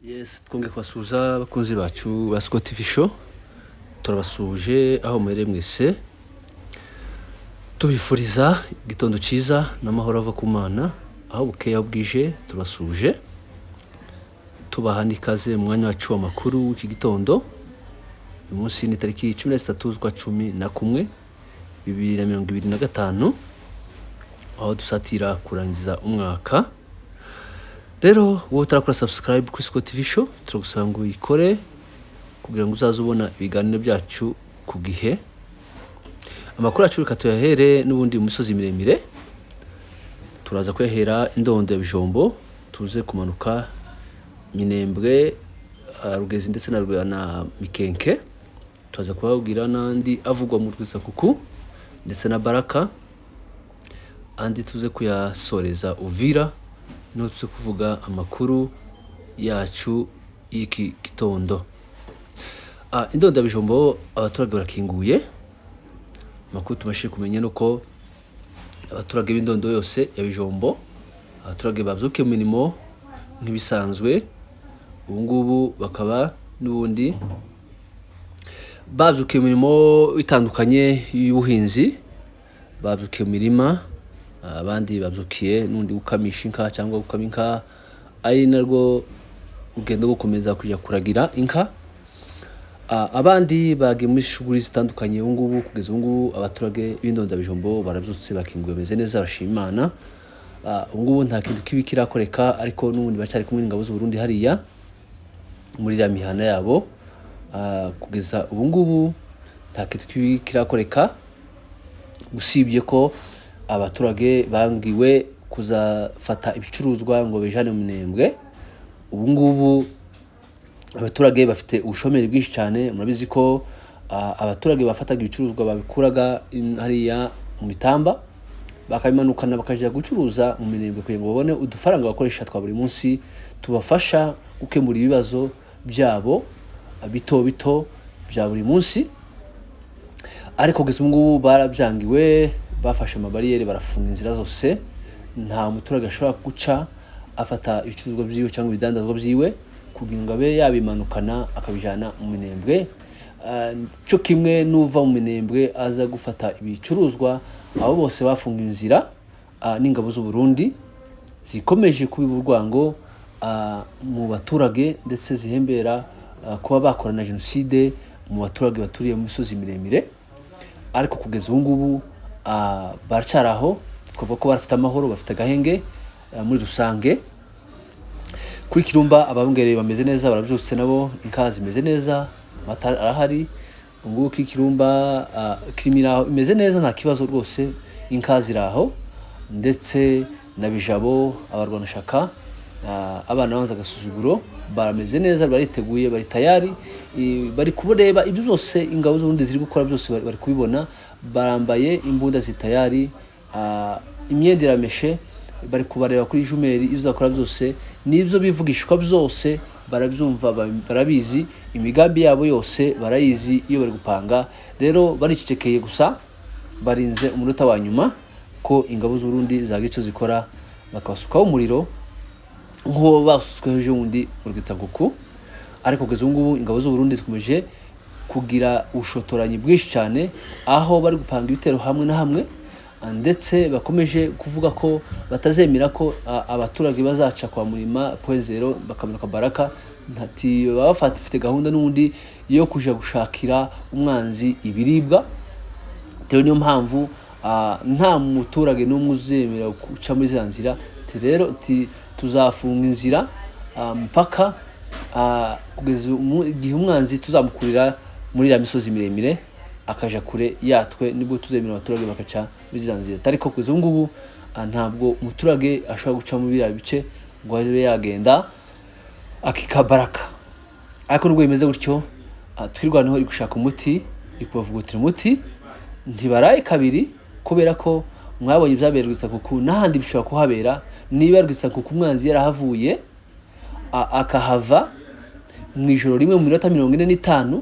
Yes, twongeye kubasuhuza abakunzi bacu ba Scott TV Show. Turabasuje aho muherereye mwese. Tubifuriza igitondo cyiza n'amahoro ava ku Mana. Aho bukeye bwije turabasuje. Tubaha n'ikaze mu mwanya wacu w'amakuru w'iki gitondo. Uyu munsi ni tariki 13 z'ukwa 11 2025, aho dusatira kurangiza umwaka. Rero wowe utarakora subscribe kuri Scott TV Show turagusaba ngo uyikore kugira ngo uzaze ubona ibiganiro byacu ku gihe. Amakuru yacu reka tuyahere n'ubundi mu misozi miremire. Turaza kuyahera Indondo ya Bijombo, tuze kumanuka Minembwe, Rugezi ndetse na Mikenke. Turaza kubabwira n'andi avugwa mu Rwisankuku ndetse na Baraka, andi tuze kuyasoreza Uvira, no tuze kuvuga amakuru yacu y'iki gitondo. Indondo ya Bijombo abaturage barakinguye. Amakuru tumashije kumenya nuko abaturage b'Indondo yose ya Bijombo, abaturage babyuke mu mirimo nk'ibisanzwe. Ubu ngubu bakaba n'ubundi babyuke mu mirimo itandukanye y'ubuhinzi, babyuke mu mirima, abandi babyukiye n'undi gukamisha inka cyangwa gukama inka, ari narwo ugenda gukomeza kujya kuragira inka. Abandi bagiye muri shuguri zitandukanye. Ubu ngubu kugeza ubu ngubu abaturage b'Indondo ya Bijombo barabyutse bakinguye bameze neza, barashima Imana. Ubu ngubu nta kintu kibi kirakoreka, ariko n'ubundi bacyari kumwe n'ingabo z'u Burundi hariya muri ya mihana yabo. Kugeza ubu ngubu nta kintu kibi kirakoreka, usibye ko abaturage bangiwe kuzafata ibicuruzwa ngo bijane mu Minembwe. Ubu ngubu abaturage bafite ubushomeri bwinshi cyane. Murabizi ko abaturage bafataga ibicuruzwa babikuraga hariya mu Mitamba, bakabimanukana bakaja gucuruza mu Minembwe kugira ngo babone udufaranga bakoresha twa buri munsi tubafasha gukemura ibibazo byabo bito bito bya buri munsi. Ariko kugeza ubu ngubu barabyangiwe, bafashe amabariyeri, barafunga inzira zose. Nta muturage ashobora guca afata ibicuruzwa byiwe cyangwa ibidandazwa byiwe kugira ngo abe yabimanukana akabijana mu Minembwe. Cyo kimwe n'uva mu Minembwe aza gufata ibicuruzwa, abo bose bafunga inzira. N'ingabo z'u Burundi zikomeje kubiba urwango mu baturage ndetse zihembera kuba bakorana jenoside mu baturage baturiye mu misozi miremire. Ariko kugeza ubu ngubu baracyaraho, twavuga ko barafite amahoro, bafite agahenge muri rusange. Kuri Kirumba ababungereye bameze neza, barabyutse nabo, inka zimeze neza, amata arahari. Ngubu kuri Kirumba Kirimiraho imeze neza, nta kibazo rwose, inka ziraho. Ndetse na Bijabo abarwanashaka, abana banza agasuzuguro, barameze neza, bariteguye, bari tayari, bari kubureba ibyo byose ingabo z'ubundi ziri gukora byose bari kubibona. Barambaye imbunda zitayari, imyenda irameshe, bari kubareba kuri jumeri. Ibyo zakora byose n'ibyo bivugishwa byose barabyumva, barabizi, imigambi yabo yose barayizi iyo bari gupanga. Rero baricecekeye gusa, barinze umunota wa nyuma ko ingabo z'u Burundi zagira icyo zikora, bakabasukaho umuriro nk'uwo basutsweho ejo bundi mu Rwisankuku. Ariko kugeza ubu ngubu ingabo z'u Burundi zikomeje kugira ubushotoranyi bwinshi cyane, aho bari gupanga ibitero hamwe na hamwe, ndetse bakomeje kuvuga ko batazemera ko abaturage bazaca kwa Murima .0 bakamanuka Baraka. Ntati bafite gahunda n'undi yo kuja gushakira umwanzi ibiribwa. Niyo mpamvu nta muturage n'umwe uzemera guca muri za nzira. Rero tuzafunga inzira mpaka kugeza igihe umwanzi tuzamukurira muri ya misozi miremire akaja kure yatwe, nibwo tuzemera abaturage bakaca muri za nzira. Ariko kugeza ubu ngubu ntabwo umuturage ashobora guca muri biriya bice ngo abe yagenda akika Baraka. Ariko nubwo bimeze gutyo, twirwanaho iri gushaka umuti, iri kubavugutira umuti. Ntibaraye kabiri, kubera ko mwabonye ibyabereye Rwisankuku n'ahandi bishobora kuhabera. Niba Rwisankuku umwanzi yarahavuye akahava mu ijoro rimwe mu minota 45,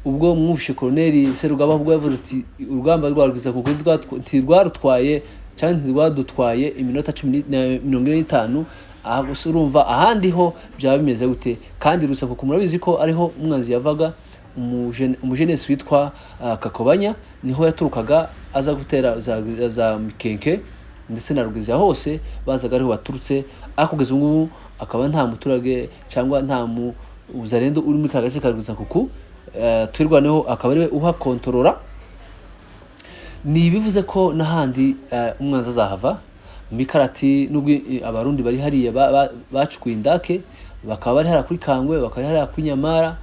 ubwo mwumvishe Colonel Serugaba ubwo yavuze ati urugamba rwa Rwisankuku ntirwarutwaye cyangwa ntirwadutwaye iminota 15, aha gusa urumva ahandi ho byaba bimeze gute. Kandi Rwitsankuku murabizi ko ariho umwanzi yavaga, umujenesi witwa Kakobanya niho yaturukaga aza gutera za Mikenke ndetse na Rugezi hose bazaga ariho baturutse. Kugeza ubu akaba nta muturage cyangwa nta uzarendo uri muri kagace ka Rwitsankuku twirwaneho akaba ariwe uhakontorora. Ni bivuze ko n'ahandi umwanzi azahava mikarati nubwo abarundi bari hariya bacukuye indake, bakaba bari hara kuri Kangwe, bakaba hara kuri Nyamara,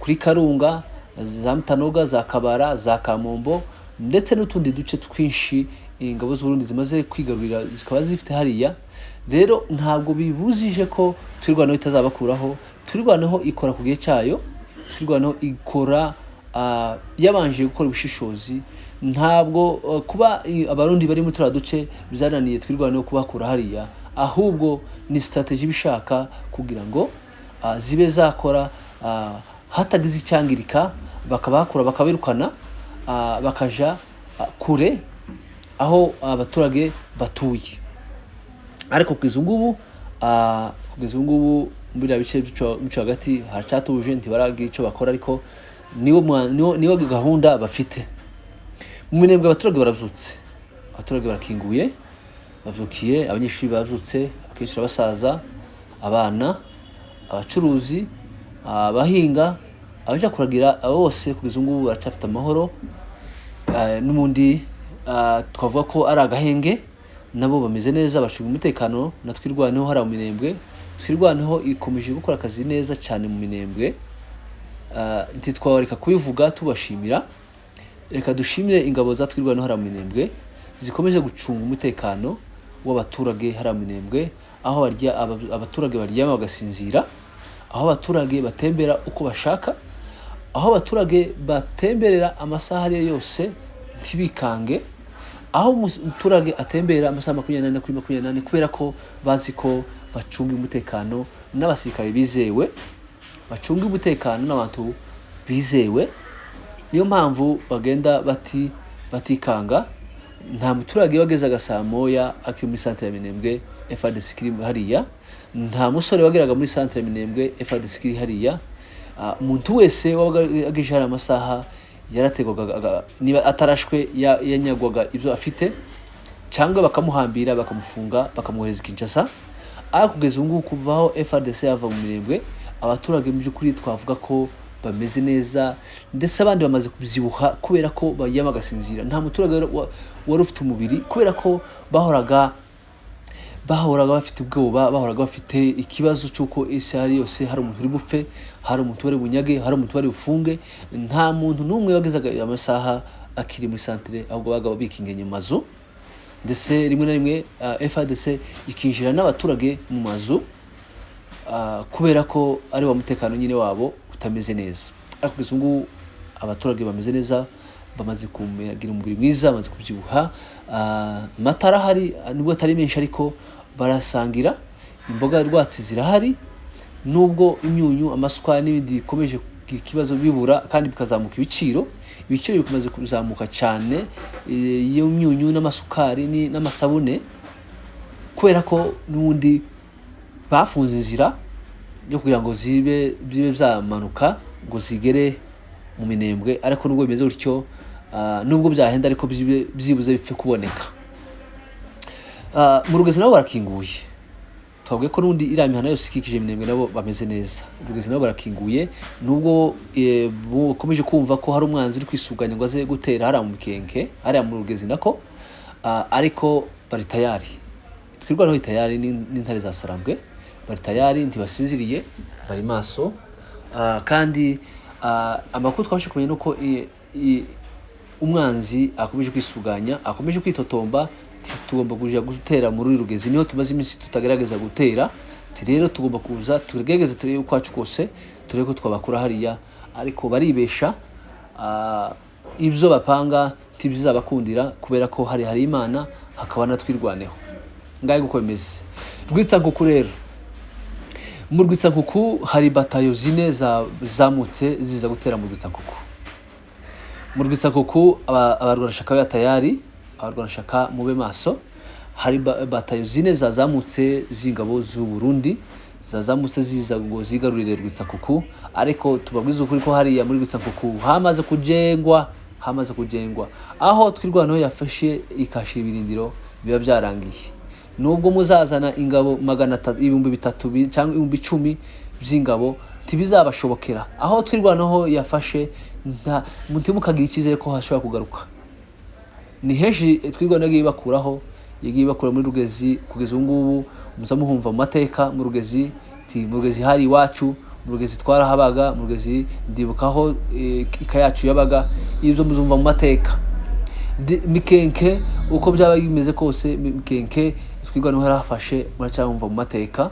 kuri Karunga, za Mutanoga, za Kabara, za Kamombo ndetse n'utundi duce twinshi ingabo z'u Burundi zimaze kwigarurira zikaba zifite hariya. Rero ntabwo bibuzije ko twirwaneho itazabakuraho. Twirwaneho ikora ku gihe cyayo, twirwaneho ikora yabanje gukora ubushishozi. Ntabwo kuba abarundi bari muri turaduce bizananiye twirwaneho kubakura hariya, ahubwo ni strategy bishaka kugira ngo zibe zakora hatagize icyangirika, bakabakura bakabirukana bakaja kure aho abaturage batuye. Ariko kugeza ngubu muri bice bico hagati haracatuje ntibaragira ico bakora, ariko niwo gahunda bafite. Mu minembwe abaturage baravyutse, abaturage barakinguye, bavyukiye, abanyeshuri baravyutse, akenshi abasaza, abana, abacuruzi, abahinga, abaja kuragira bose kugeza ngubu baracafite amahoro. N'umundi twavuga ko ari agahenge, nabo bameze neza, bacunga umutekano. Na twirwaneho hari mu minembwe, twirwaneho ikomeje gukora akazi neza cyane mu minembwe. Ntitwareka kubivuga tubashimira. Reka dushimire ingabo za twirwaneho hari mu minembwe zikomeje gucunga umutekano w'abaturage hari mu minembwe, aho abaturage baryama bagasinzira, aho abaturage batembera uko bashaka, aho abaturage batemberera amasaha yose ntibikange, aho umuturage atembera amasaha 24 kuri 24 kubera ko bazi ko bacunga umutekano n'abasirikare bizewe, bacunga umutekano n'abantu bizewe. Niyo mpamvu bagenda batikanga. Nta muturage wageza agasa moya akiri muri centre ya Minembwe FARDC kiri hariya, nta musore wageraga muri centre ya Minembwe FARDC kiri hariya. Umuntu wese wabaga agishara amasaha yarategwaga, niba atarashwe yanyagwaga ibyo afite, cyangwa bakamuhambira bakamufunga bakamwohereza Kinshasa. Kugeza ubu kuvaho FARDC yava mu Minembwe, abaturage mu by'ukuri twavuga ko bameze neza, ndetse abandi bamaze kubyibuha kubera ko bayama gasinzira. Nta muturage wari ufite umubiri kubera ko bahoraga bafite ubwoba, bahoraga bafite ikibazo cy'uko isi hari yose hari umuntu uri bupfe, hari umuntu wari bunyage, hari umuntu wari bufunge. Nta muntu n'umwe wagezaga amasaha akiri muri centre, ahubwo baga bikingenye mazu. Ndetse rimwe na rimwe FARDC ikinjira n'abaturage mu mazu kubera ko ari wa mutekano nyine wabo utameze neza. Ariko kugeza ubu abaturage bameze neza, bamaze kugira umubiri mwiza, bamaze kubyibuha. Matara hari nubwo atari menshi, ariko barasangira. Imboga rwatsi zirahari, nubwo imyunyu, amasukari n'ibindi bikomeje ikibazo bibura kandi bikazamuka ibiciro bikomeze kuzamuka cyane. Iyo myunyu n'amasukari n'amasabune, kubera ko n'undi bafunze inzira yo kugira ngo zibe byamanuka ngo zigere mu Minembwe. Ariko nubwo bimeze gutyo, nubwo byahenda, ariko byibuze bipfe kuboneka. Mu Rugezi nabo barakinguye, twabwiye ko n'undi iriya mihana yose ikikije Minembwe nabo bameze neza. Rugezi nabo barakinguye, nubwo bukomeje kumva ko hari umwanzi uri kwisuganya ngo aze gutera hariya mu Mikenke, hariya mu Rugezi nako, ariko bari tayari. Twirwaneho tayari n'intare za Sarambwe, bari tayari, ntibasinziriye, bari maso. Kandi amakuru twabashe kumenya nuko umwanzi akomeje kwisuganya, akomeje kwitotomba. Tugomba kuja gutera muri Rugezi, niho tumaze iminsi tutagerageza gutera. Rero tugomba kuza tugerageza turebe uko kwacu kose, turebe ko twabakura hariya. Ariko baribesha, ibyo bapanga ntibizabakundira kubera ko hari Imana, hakaba na twirwaneho. Ngaye gukomeza Rwitsankuku. Rero mu Rwitsankuku hari batayo zine zamutse ziza gutera mu Rwitsankuku. Mu Rwitsankuku abarwanashaka ya tayari, abarwanashaka mube maso, hari batayo zine zazamutse z'ingabo z'u Burundi zazamutse ziza ngo zigarurire Rwitsakuku, ariko tubabwiza ukuri ko hariya muri Rwitsakuku hamaze kujengwa aho twirwanaho yafashe ikashira ibirindiro biba byarangiye. Nubwo muzazana ingabo 300,000 cyangwa 10,000 by'ingabo ntibizabashobokera, aho twirwanaho yafashe nta mutima ukagira icyizere ko hashobora kugaruka. Ni henshi twirwanaho yagiye bakura muri Rugezi, kugeza ubu ngubu muzamuhumva mu mateka mu Rugezi, mu Rugezi hari iwacu, mu Rugezi twarahabaga, mu Rugezi ndibukaho ikayacu yabaga, ibyo muzumva mu mateka. Mikenke uko byaba bimeze kose, Mikenke twirwanaho yarafashe muracyumva mu mateka.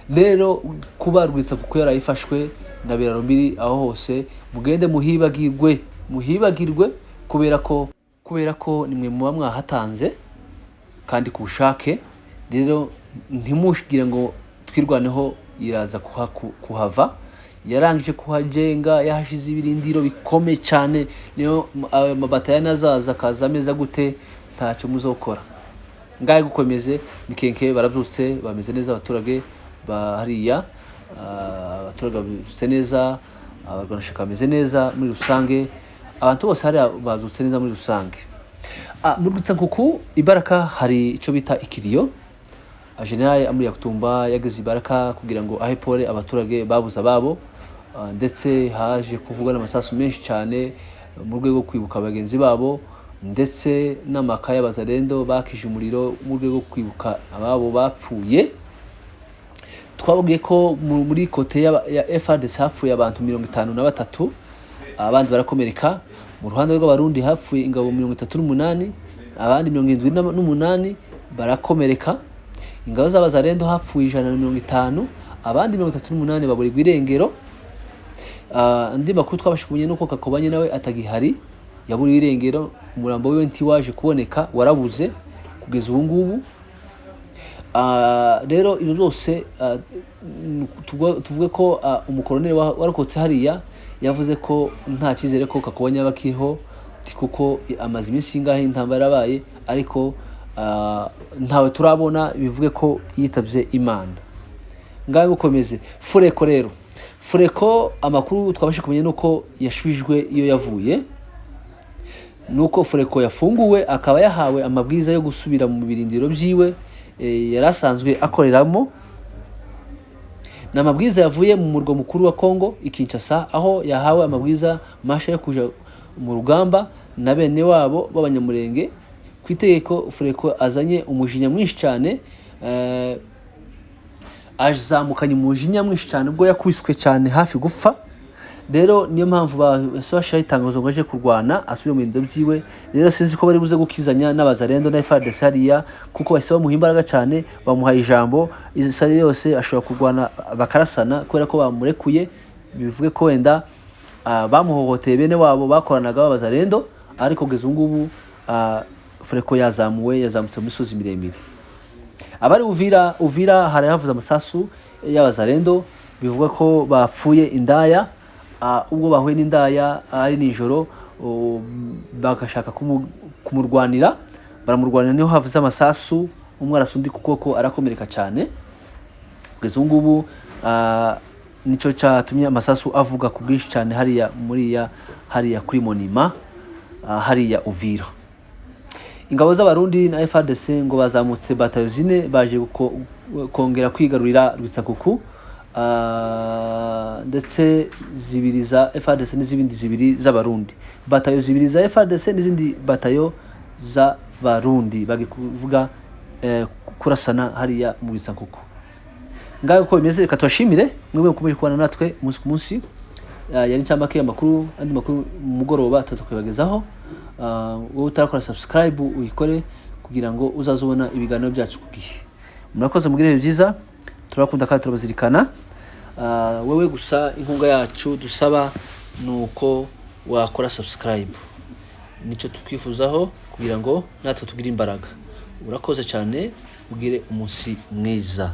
Rero kuba Rwitsakuku yarayifashwe na Biraro Mbiri, aho hose mugende muhibagirwe kubera ko nimwe muba mwahatanze kandi ku bushake. Rero ntimushigire ngo twirwaneho iraza kuhava, yarangije kuhajenga, yahashize ibirindiro bikomeye cyane. Niyo amabatayo nazaza kaza ameza gute ntacyo muzokora. Ngaye gukomeze Mikenke barabyutse bameze neza, abaturage bahariya abaturage bameze neza, abarwanashaka bameze neza muri rusange, abantu bose hariya bazutse neza muri rusange. Muri Rwitsakuku Ibaraka hari icyo bita ikiriyo. General Amuri Yakutumba yageze Ibaraka kugira ngo ahe pole abaturage babuza babo, ndetse haje kuvugwa n'amasasu menshi cyane mu rwego rwo kwibuka abagenzi babo, ndetse n'amaka y'abazarendo bakije umuriro mu rwego rwo kwibuka ababo bapfuye. Twabwiye ko muri kote ya FARDC hapfuye abantu 53, abandi barakomereka. Mu ruhande rw'abarundi hapfuye ingabo 38, abandi 78 barakomereka. Ingabo z'abazarendo hapfuye 150, abandi 38 baburirwa irengero. Andi makuru twabashukunye nuko Kakobanye nawe atagihari, yaburiwe irengero, umurambo wiwe ntiwaje kuboneka, warabuze kugeza ubu ngubu. Rero ibyo byose tuvuge ko umukoloneli warokotse hariya yavuze ko nta cyizere ko Kakobanye abakiho, kuko amaze iminsi ingahe intambara yabaye, ariko ntawe turabona bivuge ko yitabye Imana. Ngaye gukomeze Fureko. Rero Fureko amakuru twabashe kumenya nuko yashwijwe iyo yavuye, nuko Fureko yafunguwe akaba yahawe amabwiriza yo gusubira mu birindiro byiwe yarasanzwe akoreramo. N'amabwiriza yavuye mu murwa mukuru wa Kongo Kinshasa, aho yahawe amabwiriza masha yo kuja mu rugamba na bene wabo b'abanyamurenge. Kwitegeko Fureko azanye umujinya mwinshi cyane, azamukanye umujinya mwinshi cyane ubwo yakwiswe cyane hafi gupfa. Rero niyo mpamvu basashira itangazo ngo aje kurwana asubire mu bindo byiwe. Rero sinzi ko bari buze gukizanya n'abazarendo na FARDC hariya, kuko bahise bamuha imbaraga cyane, bamuhaye ijambo isari yose ashobora kurwana bakarasana, kubera ko bamurekuye. Bivuge ko wenda bamuhohoteye bene wabo bakoranaga b'abazarendo, ariko kugeza ubu ngubu Fureko yazamutse mu misozi miremire. Abari Uvira hari havuze amasasu y'abazarendo, bivuga ko bapfuye indaya. Ubwo bahuye n'indaya ari nijoro, bagashaka kumurwanira, baramurwanira, niho havuze amasasu, umwe arasundi kuko arakomereka cyane. Kugeza ubu ngubu nico cyatumye amasasu avuga ku bwinshi cyane hariya kuri Monima, hariya Uvira. Ingabo z'abarundi na FARDC ngo bazamutse batayo zine, baje kongera kwigarurira Rwitsakuku, ndetse zibiri za FARDC n'izibindi zibiri z'abarundi. Batayo zibiri za FARDC n'izindi batayo z'abarundi bagikuvuga kurasana hariya mu Rwitsakuku. Ngaho ko bimeze, reka tubashimire mwebwe mukomeje kubana natwe umunsi ku munsi. Yari ncamake amakuru, andi makuru mu mugoroba tuza kubibagezaho. Wowe utarakora subscribe uyikore kugira ngo uzazubona ibiganiro byacu ku gihe. Murakoze, mugire byiza, turakunda kandi turabazirikana. Wewe gusa inkunga yacu dusaba nuko wakora subscribe, nico tukwifuzaho kugira ngo natwe tugire imbaraga. Urakoze cyane, ugire umunsi mwiza.